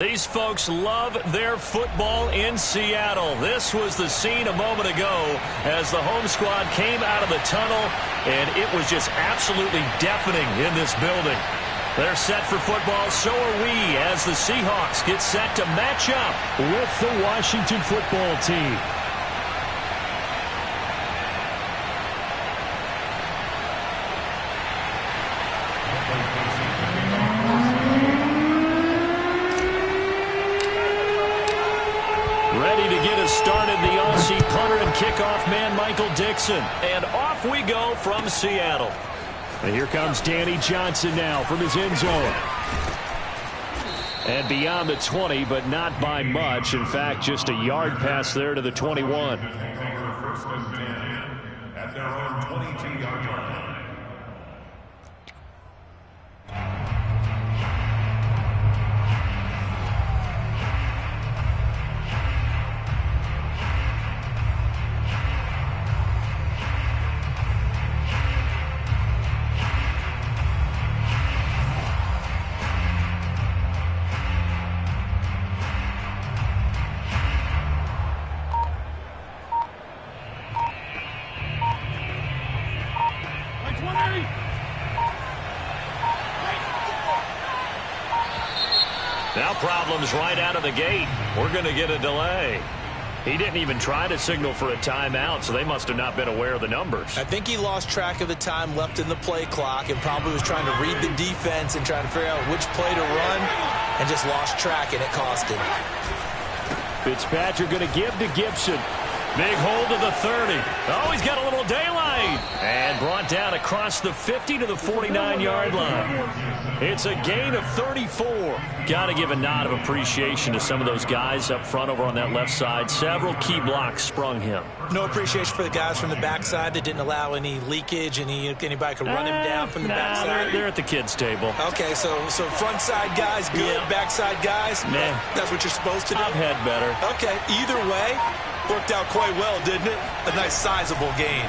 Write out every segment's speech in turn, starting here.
These folks love their football in Seattle. This was the scene a moment ago as the home squad came out of the tunnel, and it was just absolutely deafening in this building. They're set for football, so are we, as the Seahawks get set to match up with the Washington football team. Started the Aussie punter and kickoff man Michael Dixon. And off we go from Seattle. And here comes Danny Johnson now from his end zone. And beyond the 20, but not by much. In fact, just a yard pass there to the 21. First and 10 at their own 22-yard line. Now problems right out of the gate. We're going to get a delay. He didn't even try to signal for a timeout, so they must have not been aware of the numbers. I think he lost track of the time left in the play clock and probably was trying to read the defense and trying to figure out which play to run and just lost track, and it cost him. Fitzpatrick going to give to Gibson. Big hold to the 30. Oh, he's got a little daylight. And brought down across the 50 to the 49-yard line. It's a gain of 34. Got to give a nod of appreciation to some of those guys up front over on that left side. Several key blocks sprung him. No appreciation for the guys from the backside that didn't allow any leakage, anybody could run him down from the backside. They're at the kids' table. Okay, so front side guys good, yeah. Backside guys, that's what you're supposed to do? I've had better. Okay, either way, worked out quite well, didn't it? A nice sizable gain.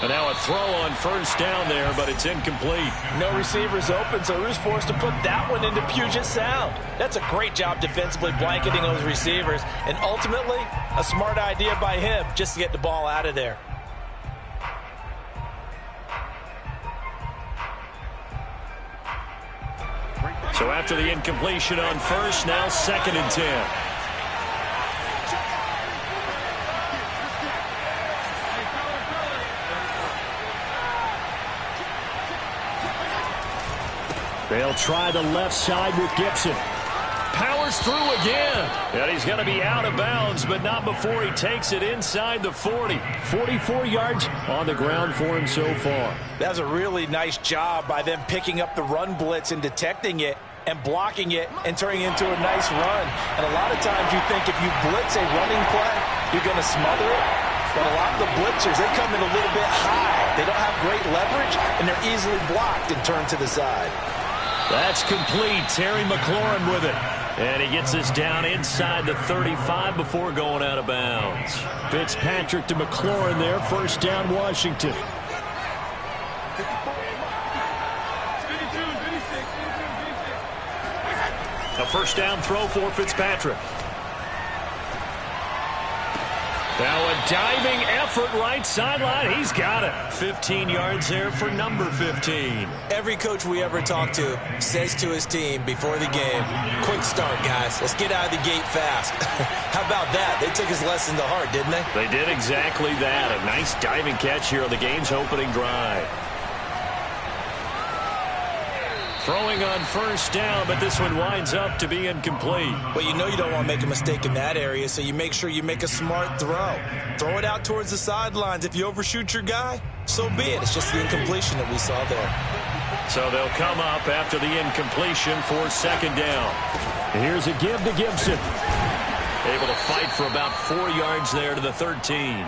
And now a throw on first down there, but it's incomplete. No receivers open, so Rue's forced to put that one into Puget Sound. That's a great job defensively blanketing those receivers, and ultimately a smart idea by him just to get the ball out of there. So after the incompletion on first, now 2nd and 10. They'll try the left side with Gibson. Powers through again. And he's going to be out of bounds, but not before he takes it inside the 40. 44 yards on the ground for him so far. That was a really nice job by them picking up the run blitz and detecting it and blocking it and turning it into a nice run. And a lot of times you think if you blitz a running play, you're going to smother it. But a lot of the blitzers, they come in a little bit high. They don't have great leverage, and they're easily blocked and turned to the side. That's complete. Terry McLaurin with it. And he gets this down inside the 35 before going out of bounds. Fitzpatrick to McLaurin there. First down, Washington. A first down throw for Fitzpatrick. Now a diving effort right sideline. He's got it. 15 yards there for number 15. Every coach we ever talk to says to his team before the game, quick start, guys. Let's get out of the gate fast. How about that? They took his lesson to heart, didn't they? They did exactly that. A nice diving catch here on the game's opening drive. Throwing on first down, but this one winds up to be incomplete. But you know you don't want to make a mistake in that area, so you make sure you make a smart throw. Throw it out towards the sidelines. If you overshoot your guy, so be it. It's just the incompletion that we saw there. So they'll come up after the incompletion for 2nd down. Here's a give to Gibson. Able to fight for about 4 yards there to the 13.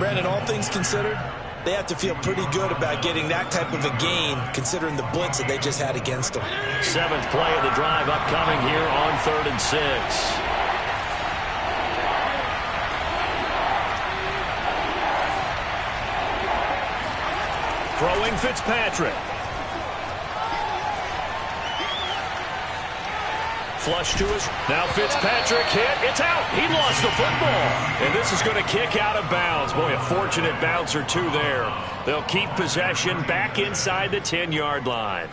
Brandon, all things considered, they have to feel pretty good about getting that type of a gain considering the blitz that they just had against them. 7th play of the drive upcoming here on 3rd and 6. Throwing Fitzpatrick. Flush to us. Now Fitzpatrick hit. It's out. He lost the football. And this is going to kick out of bounds. Boy, a fortunate bounce or two there. They'll keep possession back inside the 10-yard line.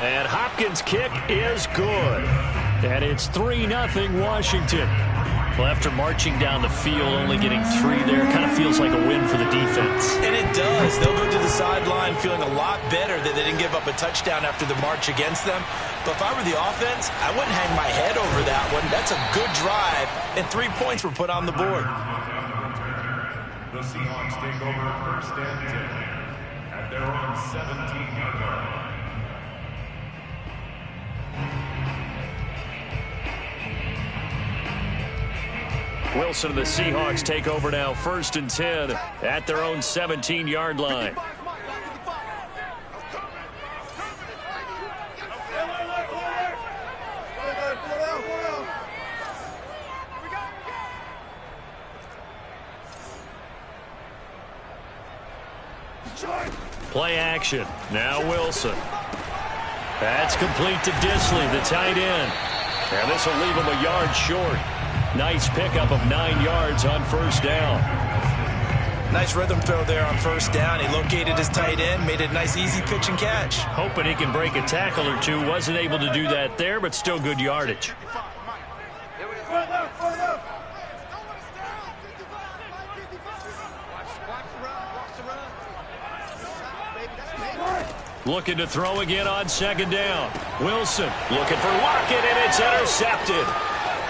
And Hopkins' kick is good. And it's 3-0 Washington. Well, after marching down the field, only getting 3 there, kind of feels like a win for the defense. And it does. They'll go to the sideline feeling a lot better that they didn't give up a touchdown after the march against them. But if I were the offense, I wouldn't hang my head over that one. That's a good drive, and 3 points were put on the board. The Seahawks take over first and 10 at their own 17-yard line. Wilson and the Seahawks take over now, first and 10 at their own 17-yard line. Play action. Now Wilson. That's complete to Disley, the tight end. And this will leave him a yard short. Nice pickup of 9 yards on first down. Nice rhythm throw there on first down. He located his tight end, made it a nice easy pitch and catch. Hoping he can break a tackle or two. Wasn't able to do that there, but still good yardage. Looking to throw again on second down. Wilson looking for Lockett, and it's intercepted.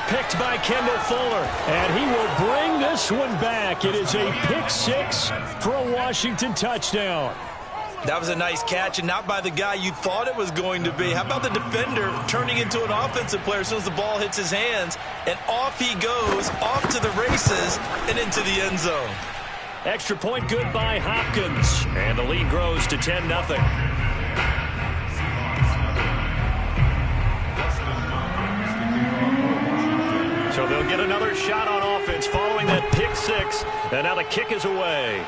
Picked by Kendall Fuller, and he will bring this one back. It is a pick 6 for a Washington touchdown. That was a nice catch, and not by the guy you thought it was going to be. How about the defender turning into an offensive player as soon as the ball hits his hands, and off he goes, off to the races, and into the end zone. Extra point good by Hopkins, and the lead grows to 10-0. So they'll get another shot on offense following that pick 6, and now the kick is away.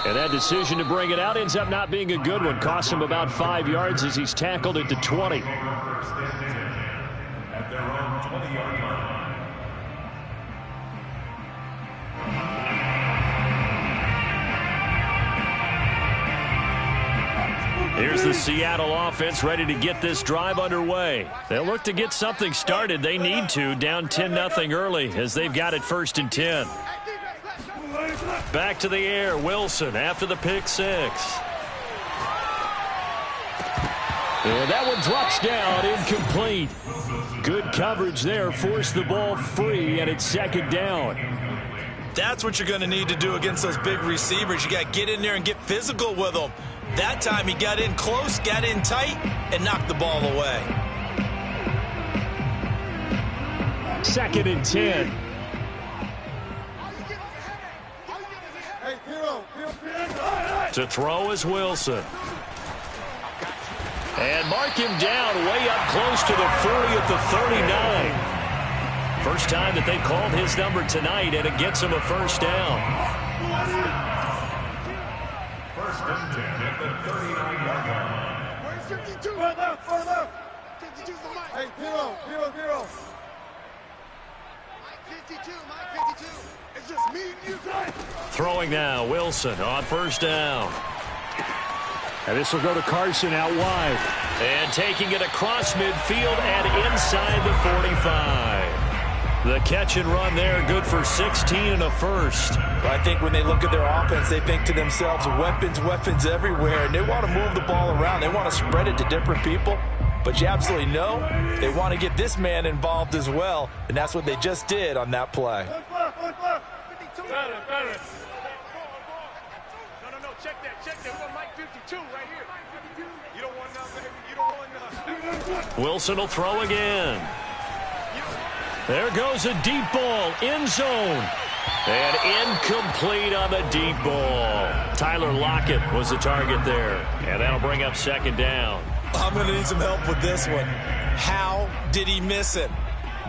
And that decision to bring it out ends up not being a good one. Cost him about 5 yards as he's tackled at the 20. At their own 20-yard line. Here's the Seattle offense ready to get this drive underway. They'll look to get something started. They need to, down 10-0 early as they've got it first and 10. Back to the air, Wilson after the pick 6. And that one drops down, incomplete. Good coverage there, forced the ball free, and it's second down. That's what you're going to need to do against those big receivers. You got to get in there and get physical with them. That time he got in close, got in tight, and knocked the ball away. Second and 10. To throw is Wilson. And mark him down way up close to the 40 at the 39. First time that they've called his number tonight, and it gets him a first down. First and 10 at the 39-yard line. Where's 52? Further. 52 for Mike. Hey, Piro. Mike 52. It's just me and you guys. Throwing now, Wilson on first down. And this will go to Carson out wide. And taking it across midfield and inside the 45. The catch and run there, good for 16 and a first. I think when they look at their offense, they think to themselves, weapons everywhere, and they want to move the ball around. They want to spread it to different people. But you absolutely know they want to get this man involved as well, and that's what they just did on that play. Check that. We're going Mike 52 right here. You don't want none, baby. You don't want none. Wilson will throw again. There goes a deep ball, end zone. And incomplete on the deep ball. Tyler Lockett was the target there. And that'll bring up second down. I'm going to need some help with this one. How did he miss him?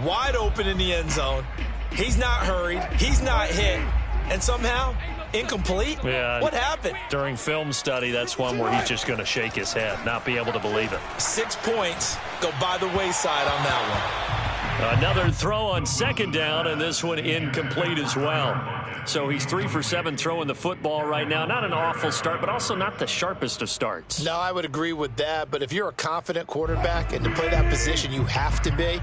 Wide open in the end zone. He's not hurried. He's not hit. And somehow, incomplete? Yeah. What happened? During film study, that's one where he's just going to shake his head, not be able to believe it. 6 points go by the wayside on that one. Another throw on second down, and this one incomplete as well. So he's 3 for 7 throwing the football right now. Not an awful start, but also not the sharpest of starts. No, I would agree with that. But if you're a confident quarterback and to play that position, you have to be.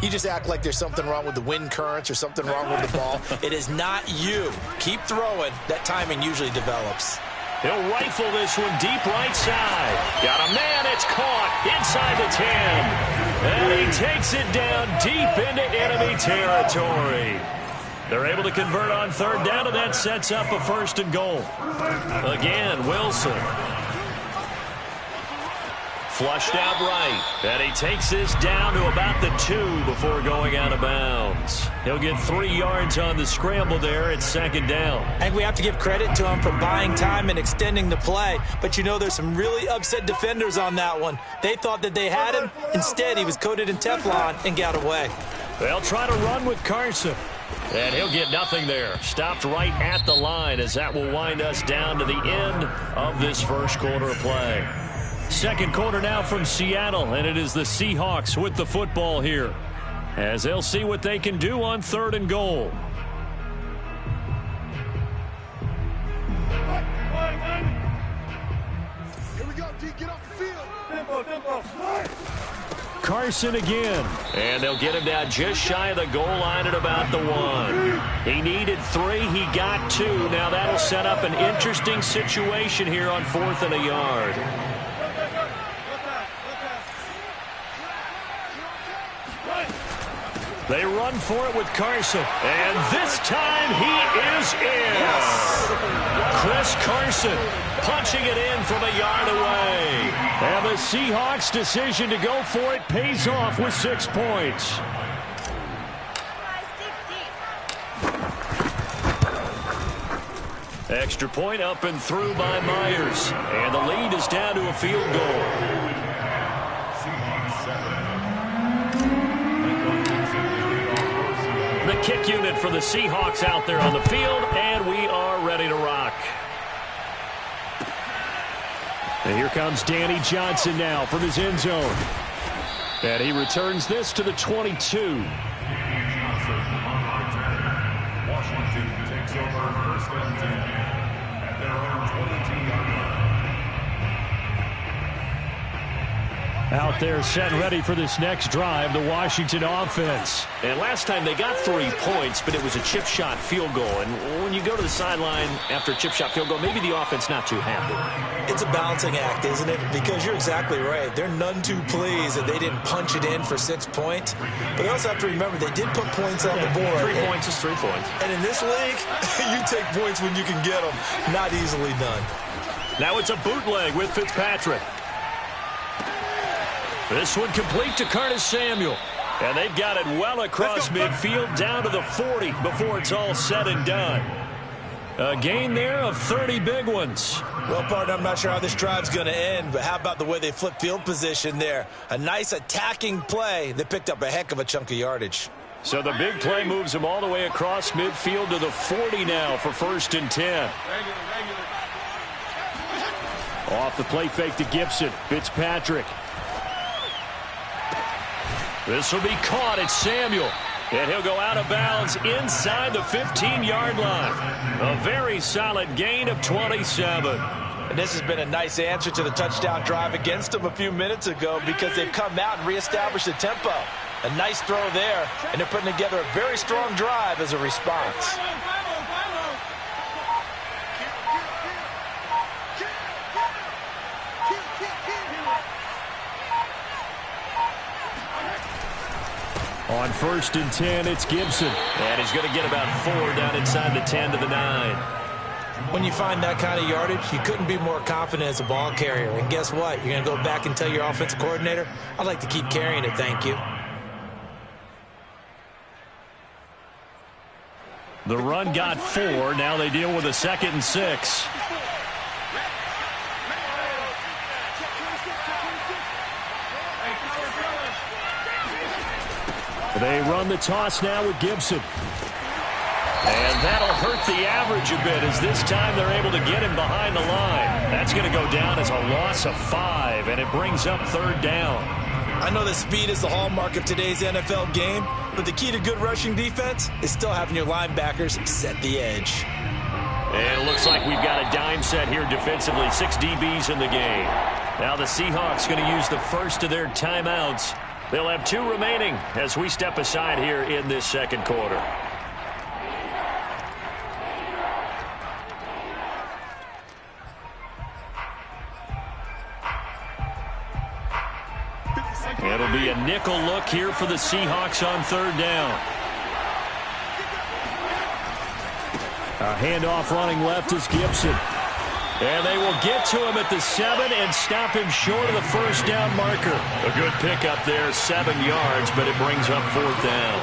You just act like there's something wrong with the wind currents or something wrong with the ball. It is not you. Keep throwing. That timing usually develops. He'll rifle this one deep right side. Got a man. It's caught inside the 10. And he takes it down deep into enemy territory. They're able to convert on third down, and that sets up a 1st and goal. Again, Wilson. Flushed out right. And he takes this down to about the 2 before going out of bounds. He'll get 3 yards on the scramble there at 2nd down. I think we have to give credit to him for buying time and extending the play. But you know there's some really upset defenders on that one. They thought that they had him. Instead, he was coated in Teflon and got away. They'll try to run with Carson. And he'll get nothing there. Stopped right at the line as that will wind us down to the end of this first quarter of play. Second quarter now from Seattle, and it is the Seahawks with the football here, as they'll see what they can do on 3rd and goal. Here we go, D. Get off the field. Tempo. Carson again, and they'll get him down just shy of the goal line at about the 1. He needed 3. He got 2. Now that'll set up an interesting situation here on 4th and a yard. They run for it with Carson, and this time he is in. Yes. Chris Carson punching it in from a yard away. And the Seahawks' decision to go for it pays off with 6 points. Extra point up and through by Myers. And the lead is down to a field goal. The kick unit for the Seahawks out there on the field, and we are ready to rock. And here comes Danny Johnson now from his end zone. And he returns this to the 22. Washington takes over 1st and 10 at their own 22-yard line. Out there set and ready for this next drive, the Washington offense. And last time they got 3 points, but it was a chip shot field goal. And when you go to the sideline after a chip shot field goal, maybe the offense not too happy. It's a balancing act, isn't it? Because you're exactly right. They're none too pleased that they didn't punch it in for 6 points. But they also have to remember they did put points on the board. 3 points is 3 points. And in this league, you take points when you can get them. Not easily done. Now it's a bootleg with Fitzpatrick. This one complete to Curtis Samuel. And they've got it well across midfield down to the 40 before it's all said and done. A gain there of 30 big ones. Well, partner, I'm not sure how this drive's going to end, but how about the way they flip field position there? A nice attacking play. They picked up a heck of a chunk of yardage. So the big play moves them all the way across midfield to the 40 now for 1st and 10. Off the play fake to Gibson. Fitzpatrick. This will be caught at Samuel. And he'll go out of bounds inside the 15-yard line. A very solid gain of 27. And this has been a nice answer to the touchdown drive against them a few minutes ago because they've come out and reestablished the tempo. A nice throw there, and they're putting together a very strong drive as a response. On 1st and 10, it's Gibson. And he's going to get about 4 down inside the 10 to the 9. When you find that kind of yardage, you couldn't be more confident as a ball carrier. And guess what? You're going to go back and tell your offensive coordinator, I'd like to keep carrying it, thank you. The run got 4. Now they deal with a 2nd and 6. They run the toss now with Gibson. And that'll hurt the average a bit as this time they're able to get him behind the line. That's going to go down as a loss of 5, and it brings up 3rd down. I know that speed is the hallmark of today's NFL game, but the key to good rushing defense is still having your linebackers set the edge. And it looks like we've got a dime set here defensively. 6 DBs in the game. Now the Seahawks going to use the first of their timeouts. They'll have 2 remaining as we step aside here in this 2nd quarter. It'll be a nickel look here for the Seahawks on 3rd down. A handoff running left is Gibson. And they will get to him at the 7 and stop him short of the 1st down marker. A good pickup there, 7 yards, but it brings up 4th down.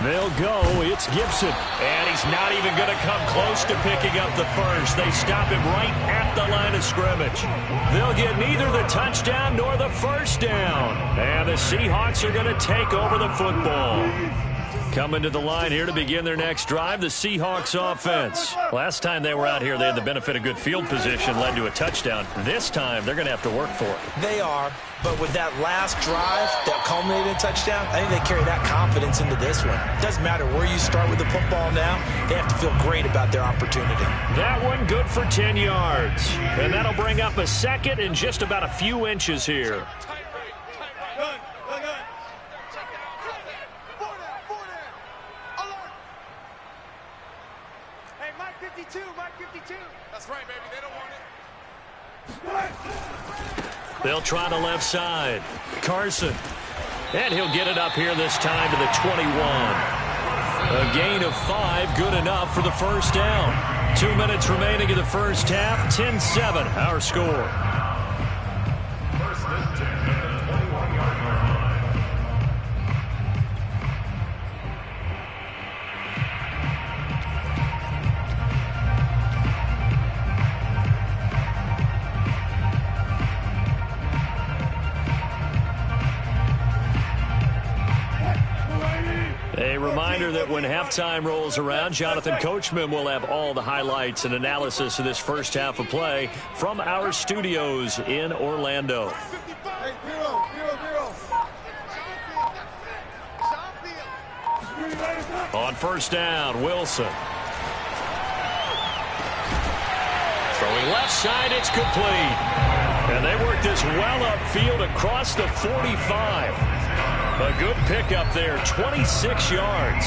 They'll go. It's Gibson. And he's not even going to come close to picking up the 1st. They stop him right at the line of scrimmage. They'll get neither the touchdown nor the 1st down. And the Seahawks are going to take over the football. Coming to the line here to begin their next drive, the Seahawks offense. Last time they were out here, they had the benefit of good field position, led to a touchdown. This time, they're going to have to work for it. They are, but with that last drive that culminated in a touchdown, I think they carry that confidence into this one. It doesn't matter where you start with the football now, they have to feel great about their opportunity. That one good for 10 yards. And that'll bring up a 2nd and just about a few inches here. That's right, baby. They don't want it. They'll try the left side. Carson. And he'll get it up here this time to the 21. A gain of 5, good enough for the 1st down. 2 minutes remaining in the 1st half. 10-7, our score. A reminder that when halftime rolls around, Jonathan Coachman will have all the highlights and analysis of this 1st half of play from our studios in Orlando. On 1st down, Wilson. Throwing left side, it's complete. And they work this well upfield across the 45. A good pickup there, 26 yards.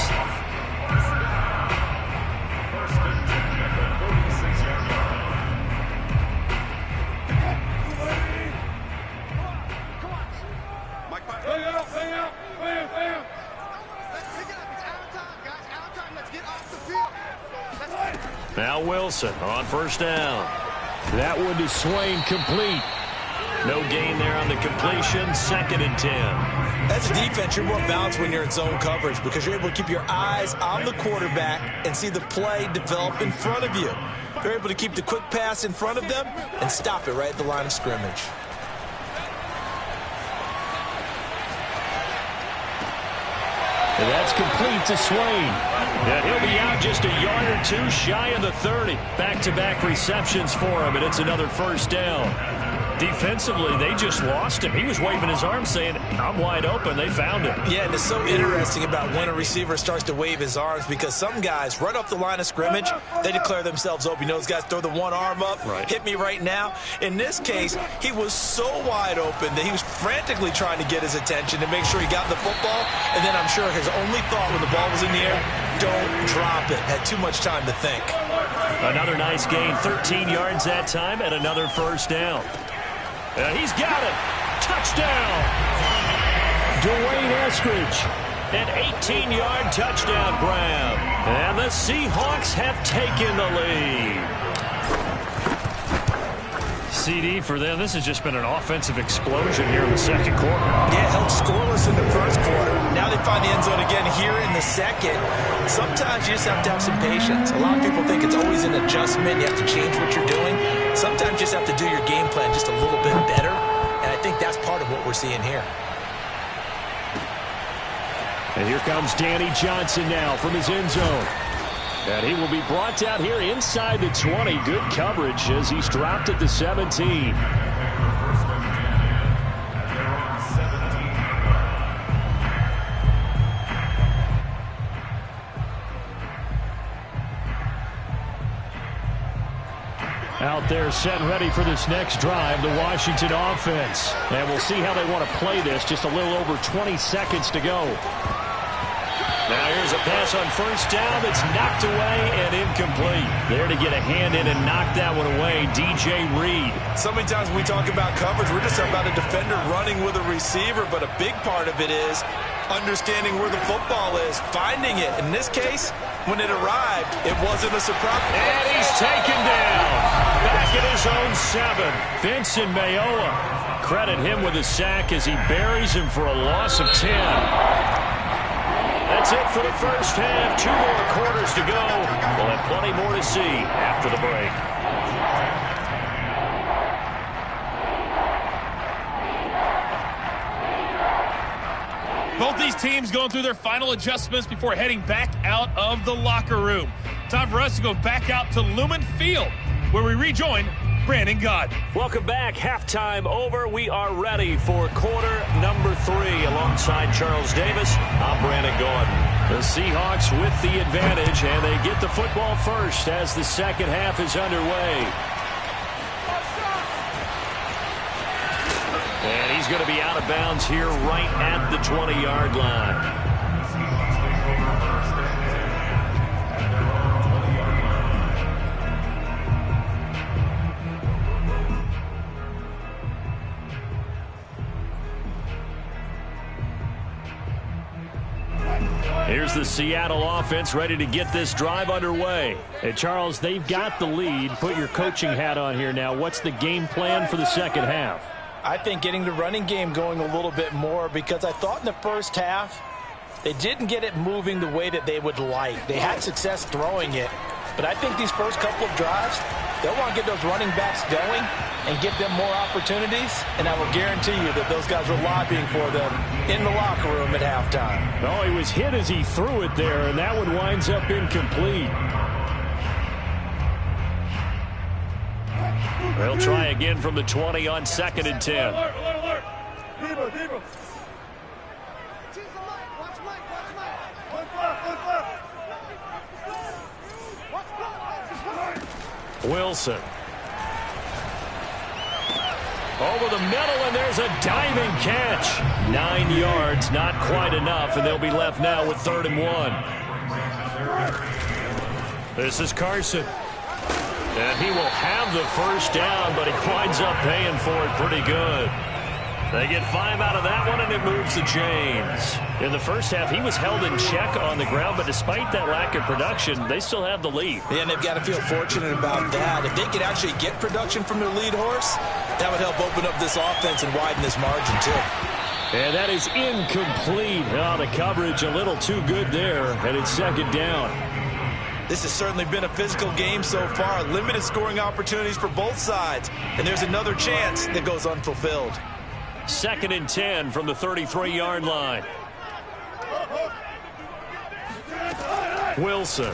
Now Wilson on 1st down. That one to Swain, complete. No gain there on the completion. 2nd and 10. As a defense, you're more balanced when you're in zone coverage because you're able to keep your eyes on the quarterback and see the play develop in front of you. They're able to keep the quick pass in front of them and stop it right at the line of scrimmage. And that's complete to Swain. And he'll be out just a yard or 2 shy of the 30. Back-to-back receptions for him, and it's another 1st down. Defensively, they just lost him. He was waving his arms saying, I'm wide open. They found him. Yeah, and it's so interesting about when a receiver starts to wave his arms because some guys, right off the line of scrimmage, they declare themselves open. You know, those guys throw the one arm up, hit me right now. In this case, he was so wide open that he was frantically trying to get his attention to make sure he got the football. And then I'm sure his only thought when the ball was in the air, don't drop it. Had too much time to think. Another nice gain, 13 yards that time, and another 1st down. He's got it. Touchdown. Dwayne Eskridge. An 18-yard touchdown grab. And the Seahawks have taken the lead. CD for them. This has just been an offensive explosion here in the second quarter. Yeah, held scoreless in the first quarter. Now they find the end zone again here in the second. Sometimes you just have to have some patience. A lot of people think it's always an adjustment. You have to change what you're doing. Sometimes you just have to do your game plan just a little bit better. And I think that's part of what we're seeing here. And here comes Danny Johnson now from his end zone. And he will be brought down here inside the 20. Good coverage as he's dropped at the 17. Out there set and ready for this next drive, the Washington offense. And we'll see how they want to play this. Just a little over 20 seconds to go. Now here's a pass on first down that's knocked away and incomplete. There to get a hand in and knock that one away, DJ Reed. So many times when we talk about coverage, we're just about a defender running with a receiver, but a big part of it is understanding where the football is, finding it. In this case, when it arrived, it wasn't a surprise. And he's taken down. Back at his own 7. Benson Mayowa. Credit him with a sack as he buries him for a loss of 10. That's it for the first half. 2 more quarters to go. We'll have plenty more to see after the break. Both these teams going through their final adjustments before heading back out of the locker room. Time for us to go back out to Lumen Field, where we rejoin Brandon Gaudin. Welcome back. Halftime over. We are ready for quarter number 3. Alongside Charles Davis, I'm Brandon Gaudin. The Seahawks with the advantage, and they get the football first as the second half is underway. And he's going to be out of bounds here right at the 20-yard line. Here's the Seattle offense ready to get this drive underway. Hey, Charles, they've got the lead. Put your coaching hat on here now. What's the game plan for the second half? I think getting the running game going a little bit more, because I thought in the first half they didn't get it moving the way that they would like. They had success throwing it, but I think these first couple of drives, they'll want to get those running backs going and give them more opportunities, and I will guarantee you that those guys were lobbying for them in the locker room at halftime. Oh, he was hit as he threw it there, and that one winds up incomplete. They'll try again from the 20 on 2nd and 10. Alert, alert, alert. Debo. Wilson. Over the middle, and there's a diving catch. 9 yards, not quite enough, and they'll be left now with 3rd and 1. This is Carson. And he will have the first down, but he winds up paying for it pretty good. They get 5 out of that one, and it moves the chains. In the first half, he was held in check on the ground, but despite that lack of production, they still have the lead. Yeah, and they've got to feel fortunate about that. If they could actually get production from their lead horse, that would help open up this offense and widen this margin, too. And that is incomplete. Oh, the coverage a little too good there, and it's 2nd down. This has certainly been a physical game so far. Limited scoring opportunities for both sides, and there's another chance that goes unfulfilled. 2nd and 10 from the 33-yard line. Wilson.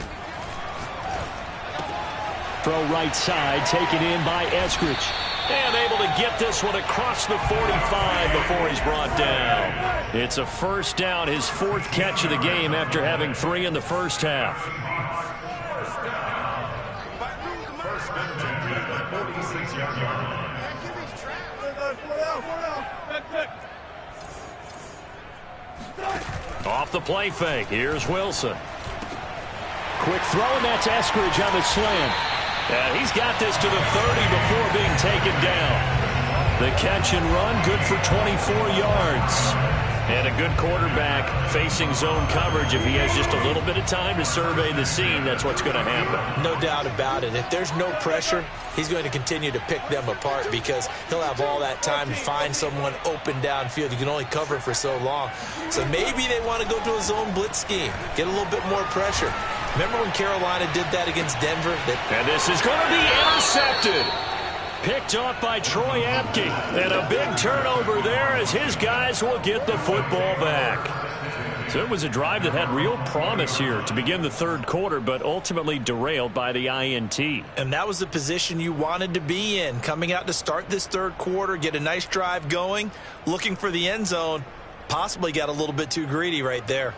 Throw right side, taken in by Eskridge. And able to get this one across the 45 before he's brought down. It's a first down, his 4th catch of the game after having 3 in the first half. First and 10 at the 46-yard line. Off the play fake. Here's Wilson. Quick throw, and that's Eskridge on the slant. And he's got this to the 30 before being taken down. The catch and run, good for 24 yards. And a good quarterback facing zone coverage, if he has just a little bit of time to survey the scene, that's what's going to happen. No doubt about it. If there's no pressure, he's going to continue to pick them apart because he'll have all that time to find someone open downfield. You can only cover for so long. So maybe they want to go to a zone blitz scheme, get a little bit more pressure. Remember when Carolina did that against Denver? And this is going to be intercepted. Picked off by Troy Apke. And a big turnover there as his guys will get the football back. So it was a drive that had real promise here to begin the third quarter, but ultimately derailed by the INT. And that was the position you wanted to be in, coming out to start this third quarter, get a nice drive going, looking for the end zone. Possibly got a little bit too greedy right there.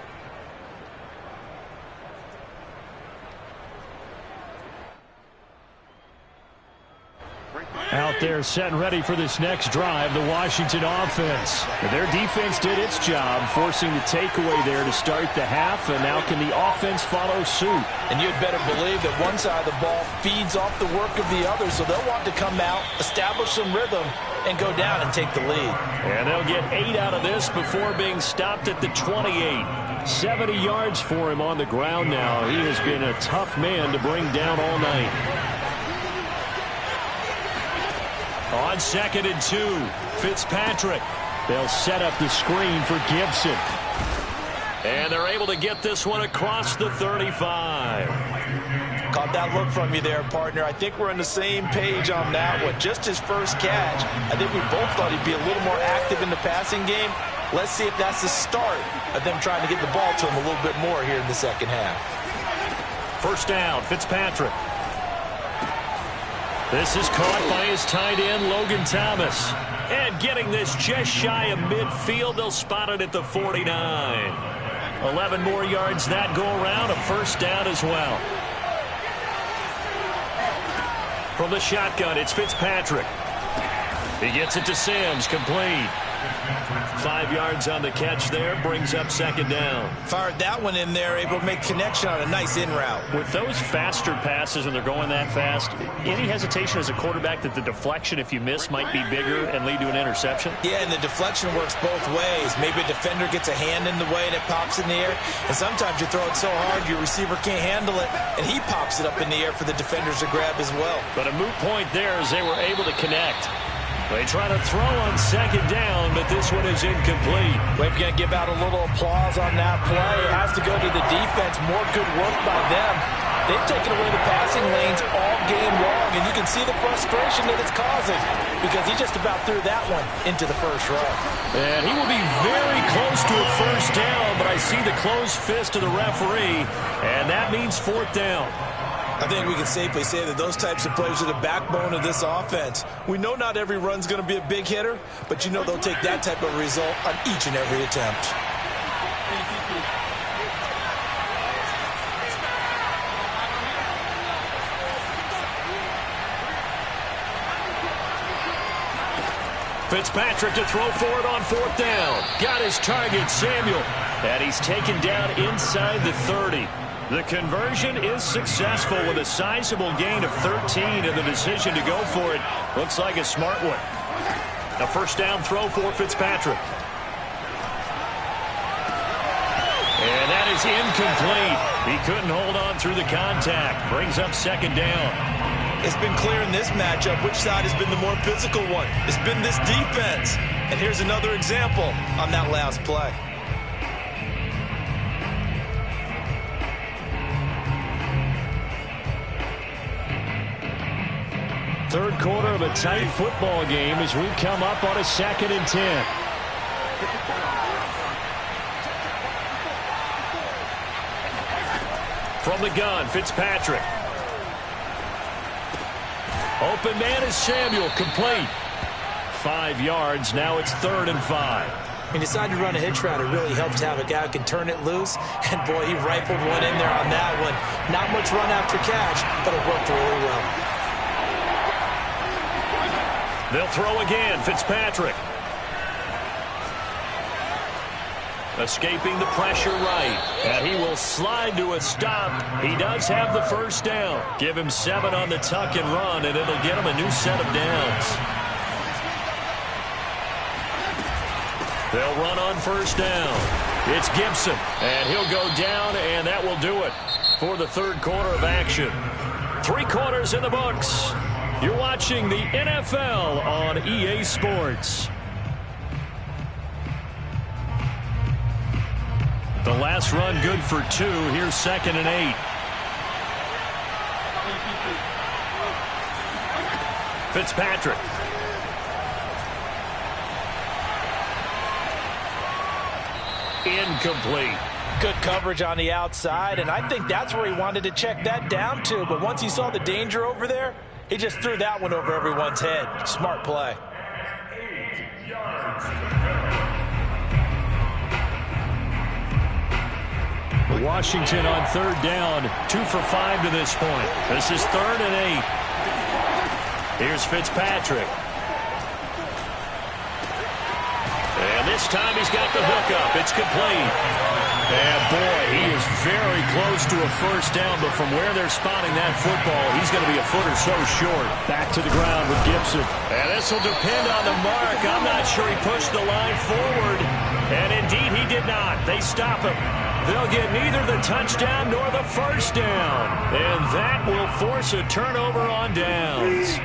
Out there set and ready for this next drive, the Washington offense. Their defense did its job, forcing the takeaway there to start the half, and now can the offense follow suit? And you'd better believe that one side of the ball feeds off the work of the other, so they'll want to come out, establish some rhythm, and go down and take the lead. And they'll get 8 out of this before being stopped at the 28. 70 yards for him on the ground now. He has been a tough man to bring down all night. On 2nd and 2, Fitzpatrick. They'll set up the screen for Gibson. And they're able to get this one across the 35. Caught that look from you there, partner. I think we're on the same page on that one. Just his first catch. I think we both thought he'd be a little more active in the passing game. Let's see if that's the start of them trying to get the ball to him a little bit more here in the second half. First down, Fitzpatrick. This is caught by his tight end, Logan Thomas. And getting this just shy of midfield, they'll spot it at the 49. 11 more yards that go around, a first down as well. From the shotgun, it's Fitzpatrick. He gets it to Sims, complete. 5 yards on the catch there, brings up second down. Fired that one in there, able to make connection on a nice in route. With those faster passes when they're going that fast, any hesitation as a quarterback that the deflection, if you miss, might be bigger and lead to an interception? Yeah, and the deflection works both ways. Maybe a defender gets a hand in the way and it pops in the air. And sometimes you throw it so hard your receiver can't handle it, and he pops it up in the air for the defenders to grab as well. But a moot point there as they were able to connect. They try to throw on second down, but this one is incomplete. We're going to give out a little applause on that play. It has to go to the defense. More good work by them. They've taken away the passing lanes all game long, and you can see the frustration that it's causing because he just about threw that one into the first row. And he will be very close to a first down, but I see the closed fist of the referee, and that means fourth down. I think we can safely say that those types of plays are the backbone of this offense. We know not every run's going to be a big hitter, but you know they'll take that type of result on each and every attempt. Fitzpatrick to throw for it on fourth down. Got his target, Samuel. And he's taken down inside the 30. The conversion is successful with a sizable gain of 13, and the decision to go for it looks like a smart one. A first down throw for Fitzpatrick. And that is incomplete. He couldn't hold on through the contact. Brings up second down. It's been clear in this matchup which side has been the more physical one. It's been this defense. And here's another example on that last play. Third quarter of a tight football game as we come up on a 2nd and 10. From the gun, Fitzpatrick. Open man is Samuel, complete. 5 yards, now it's 3rd and 5. He decided to run a hitch route. It really helped to have a guy who can turn it loose. And, boy, he rifled one in there on that one. Not much run after catch, but it worked really well. They'll throw again, Fitzpatrick. Escaping the pressure right. And he will slide to a stop. He does have the first down. Give him 7 on the tuck and run, and it'll get him a new set of downs. They'll run on first down. It's Gibson, and he'll go down, and that will do it for the third quarter of action. 3 quarters in the books. You're watching the NFL on EA Sports. The last run good for 2. Here's 2nd and 8. Fitzpatrick. Incomplete. Good coverage on the outside, and I think that's where he wanted to check that down to. But once he saw the danger over there, he just threw that one over everyone's head. Smart play. Washington on third down, 2 for 5 to this point. This is 3rd and 8. Here's Fitzpatrick. And this time he's got the hook up. It's complete. And boy, he is very close to a first down, but from where they're spotting that football, he's going to be a foot or so short. Back to the ground with Gibson. And this will depend on the mark. I'm not sure he pushed the line forward. And indeed, he did not. They stop him. They'll get neither the touchdown nor the first down. And that will force a turnover on downs.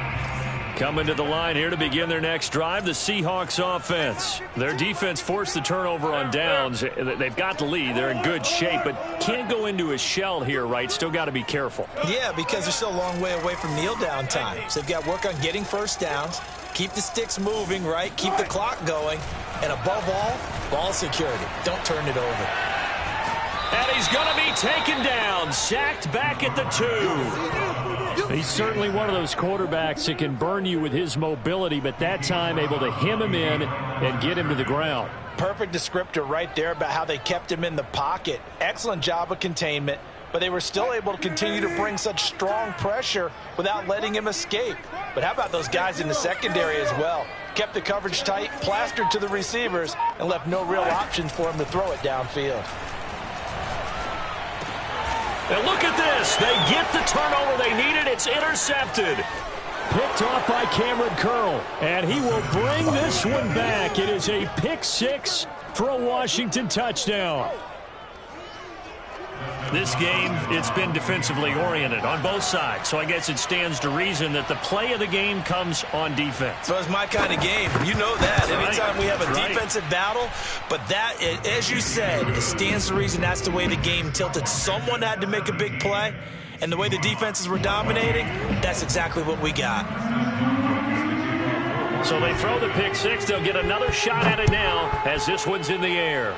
Coming to the line here to begin their next drive, the Seahawks offense. Their defense forced the turnover on downs. They've got the lead. They're in good shape, but can't go into a shell here, right? Still got to be careful. Yeah, because they're still a long way away from kneel down time. So they've got to work on getting first downs, keep the sticks moving, right? Keep the clock going. And above all, ball security. Don't turn it over. And he's going to be taken down, sacked back at the 2. He's certainly one of those quarterbacks that can burn you with his mobility, but that time able to hem him in and get him to the ground. Perfect descriptor right there about how they kept him in the pocket. Excellent job of containment, but they were still able to continue to bring such strong pressure without letting him escape. But how about those guys in the secondary as well? Kept the coverage tight, plastered to the receivers, and left no real options for him to throw it downfield. And look at this. They get the turnover they needed. It's intercepted. Picked off by Cameron Curl. And he will bring this one back. It is a pick 6 for a Washington touchdown. This game, it's been defensively oriented on both sides. So I guess it stands to reason that the play of the game comes on defense. So it's my kind of game. You know that. Anytime we have a defensive battle, but that, as you said, it stands to reason that's the way the game tilted. Someone had to make a big play, and the way the defenses were dominating, that's exactly what we got. So they throw the pick 6. They'll get another shot at it now as this one's in the air.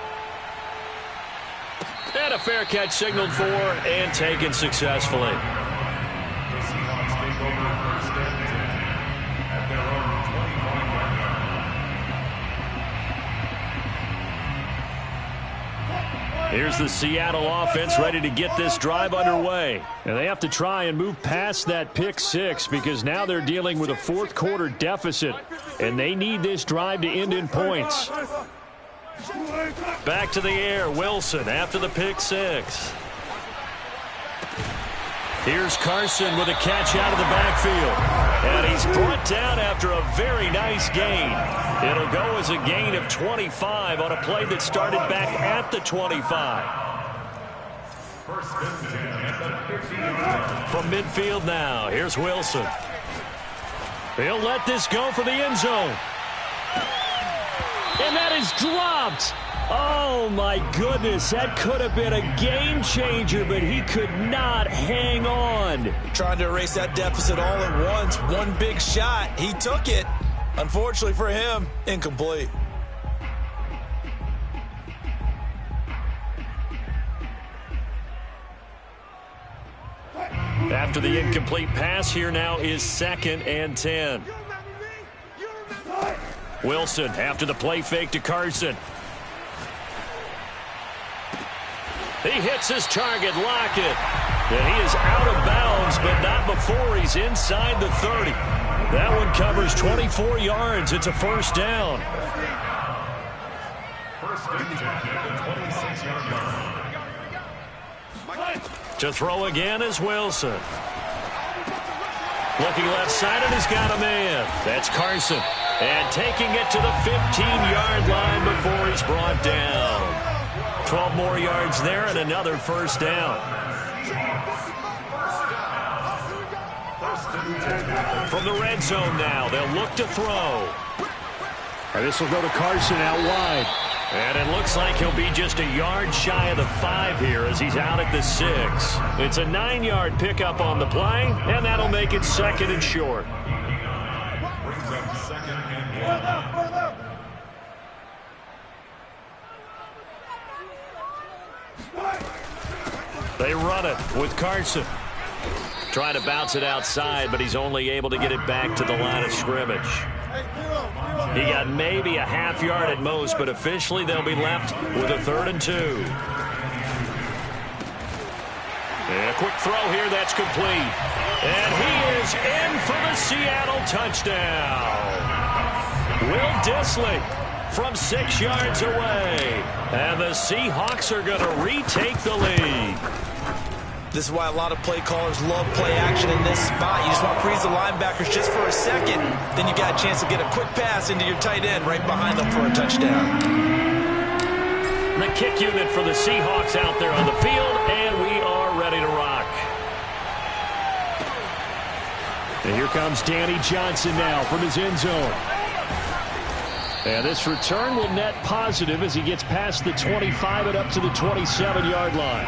And a fair catch signaled for and taken successfully. The Seahawks take over first and 10 at their own 25-yard line. Here's the Seattle offense ready to get this drive underway. And they have to try and move past that pick 6 because now they're dealing with a fourth quarter deficit. And they need this drive to end in points. Back to the air, Wilson after the pick 6. Here's Carson with a catch out of the backfield. And he's brought down after a very nice gain. It'll go as a gain of 25 on a play that started back at the 25. First and 10 at the 50-yard line. From midfield now, here's Wilson. He'll let this go for the end zone. And that is dropped. Oh, my goodness. That could have been a game changer, but he could not hang on. Trying to erase that deficit all at once. One big shot. He took it. Unfortunately for him, incomplete. After the incomplete pass, here now is 2nd and 10. Wilson after the play fake to Carson. He hits his target, Lockett. And he is out of bounds, but not before he's inside the 30. That one covers 24 yards. It's a first down. First and 10 at the 26-yard line. To throw again is Wilson. Looking left side, and he's got a man. That's Carson. And taking it to the 15-yard line before he's brought down. 12 more yards there and another first down. From the red zone now, they'll look to throw. And this will go to Carson out wide. And it looks like he'll be just a yard shy of the 5 here as he's out at the 6. It's a 9-yard pickup on the play, and that'll make it 2nd and short. They run it with Carson. Trying to bounce it outside, but he's only able to get it back to the line of scrimmage. He got maybe a half yard at most, but officially they'll be left with a 3rd and 2. And a quick throw here that's complete. And he is in for the Seattle touchdown. Will Dissly from 6 yards away. And the Seahawks are going to retake the lead. This is why a lot of play callers love play action in this spot. You just want to freeze the linebackers just for a second. Then you got a chance to get a quick pass into your tight end right behind them for a touchdown. The kick unit for the Seahawks out there on the field, and we are ready to rock. And here comes Danny Johnson now from his end zone. And this return will net positive as he gets past the 25 and up to the 27-yard line.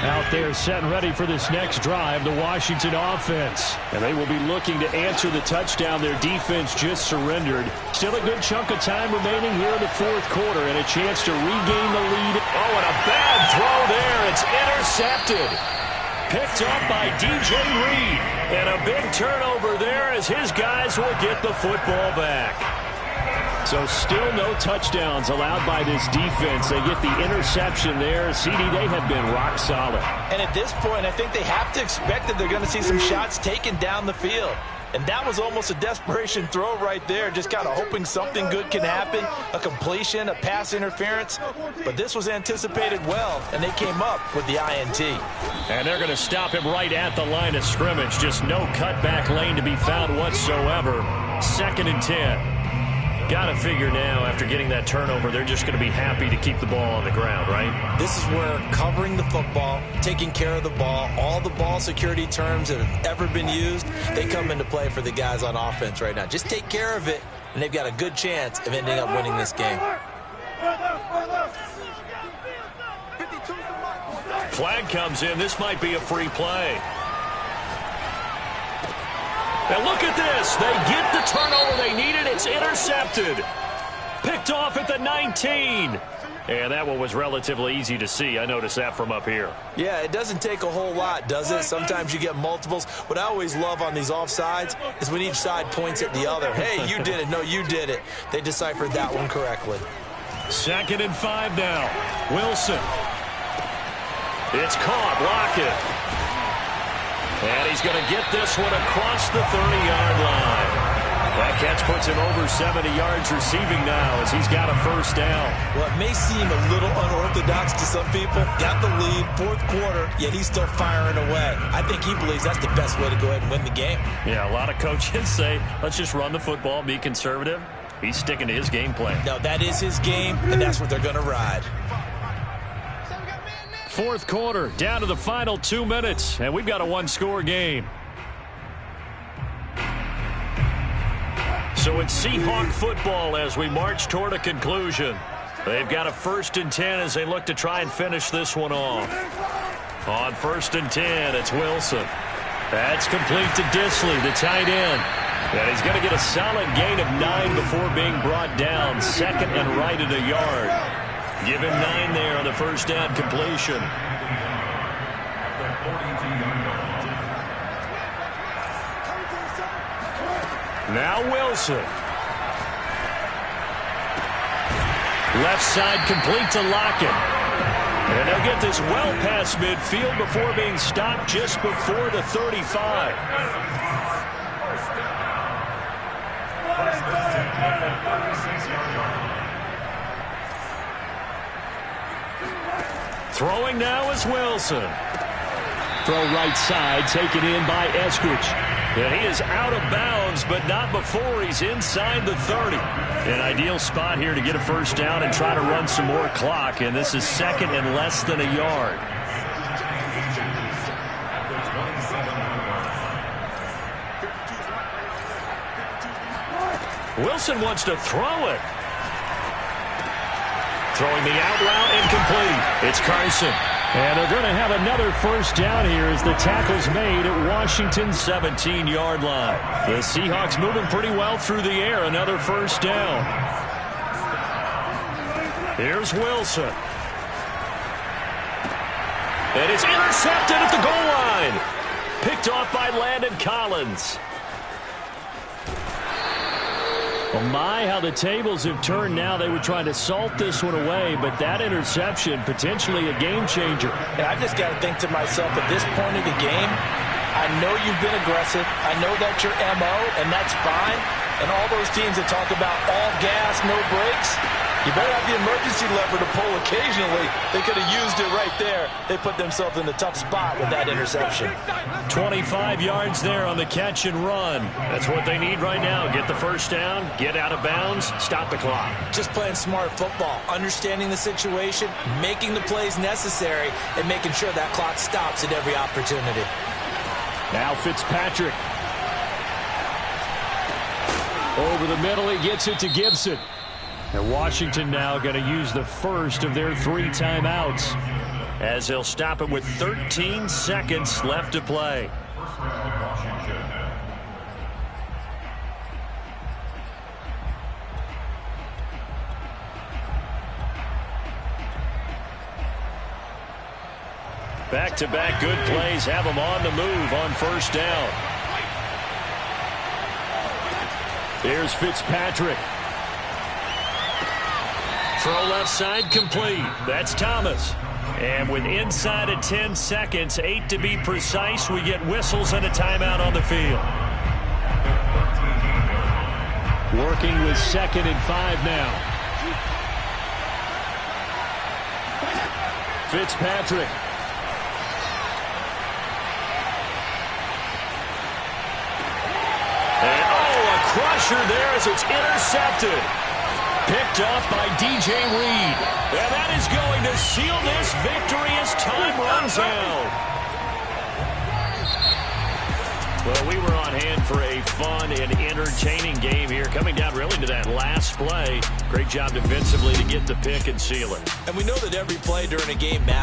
Out there set and ready for this next drive, the Washington offense. And they will be looking to answer the touchdown their defense just surrendered. Still a good chunk of time remaining here in the 4th quarter and a chance to regain the lead. Oh, and a bad throw there. It's intercepted. Picked up by DJ Reed. And a big turnover there as his guys will get the football back. So still no touchdowns allowed by this defense. They get the interception there. CD, they have been rock solid. And at this point, I think they have to expect that they're going to see some shots taken down the field. And that was almost a desperation throw right there, just kind of hoping something good can happen, a completion, a pass interference. But this was anticipated well, and they came up with the INT. And they're going to stop him right at the line of scrimmage. Just no cutback lane to be found whatsoever. 2nd and 10. Got to figure now, after getting that turnover, they're just going to be happy to keep the ball on the ground, right? This is where covering the football, taking care of the ball, all the ball security terms that have ever been used, they come into play for the guys on offense right now. Just take care of it, and they've got a good chance of ending up winning this game. Flag comes in. This might be a free play. And look at this. They get the turnover they needed. It's intercepted. Picked off at the 19. And that one was relatively easy to see. I noticed that from up here. Yeah, it doesn't take a whole lot, does it? Sometimes you get multiples. What I always love on these offsides is when each side points at the other. Hey, you did it. No, you did it. They deciphered that one correctly. 2nd and 5 now. Wilson. It's caught. Lockett. And he's going to get this one across the 30-yard line. That catch puts him over 70 yards receiving now as he's got a first down. Well, it may seem a little unorthodox to some people. Got the lead, 4th quarter, yet he's still firing away. I think he believes that's the best way to go ahead and win the game. Yeah, a lot of coaches say, let's just run the football, be conservative. He's sticking to his game plan. No, that is his game, and that's what they're going to ride. 4th quarter, down to the final 2 minutes, and we've got a 1-score game. So it's Seahawk football as we march toward a conclusion. They've got a 1st and 10 as they look to try and finish this one off. On 1st and 10, it's Wilson. That's complete to Dissly, the tight end. And he's going to get a solid gain of 9 before being brought down. 2nd and right at a yard. Give him 9 there on the first down completion. Now Wilson. Left side complete to Lockett. And they'll get this well past midfield before being stopped just before the 35. Throwing now is Wilson. Throw right side, taken in by Eskridge. And he is out of bounds, but not before he's inside the 30. An ideal spot here to get a first down and try to run some more clock, and this is second and less than a yard. Wilson wants to throw it. Throwing the out route, incomplete. It's Carson. And they're going to have another first down here as the tackle's made at Washington's 17-yard line. The Seahawks moving pretty well through the air. Another first down. Here's Wilson. And it's intercepted at the goal line. Picked off by Landon Collins. Well, my, how the tables have turned now. They were trying to salt this one away, but that interception, potentially a game changer. And I just got to think to myself, at this point of the game, I know you've been aggressive. I know that's your MO, and that's fine. And all those teams that talk about all gas, no brakes, you better have the emergency lever to pull occasionally. They could have used it right there. They put themselves in a tough spot with that interception. 25 yards there on the catch and run. That's what they need right now. Get the first down, get out of bounds, stop the clock. Just playing smart football, understanding the situation, making the plays necessary, and making sure that clock stops at every opportunity. Now Fitzpatrick. Over the middle, he gets it to Gibson. And Washington now going to use the first of their 3 timeouts, as they'll stop it with 13 seconds left to play. Back-to-back good plays have them on the move on first down. Here's Fitzpatrick. Throw left side complete. That's Thomas. And with inside of 10 seconds, 8 to be precise, we get whistles and a timeout on the field. Working with 2nd and 5 now. Fitzpatrick. And a crusher there as it's intercepted. Picked off by DJ Reed. And that is going to seal this victory as time runs out. Well, we were on hand for a fun and entertaining game here. Coming down really to that last play. Great job defensively to get the pick and seal it. And we know that every play during a game matters.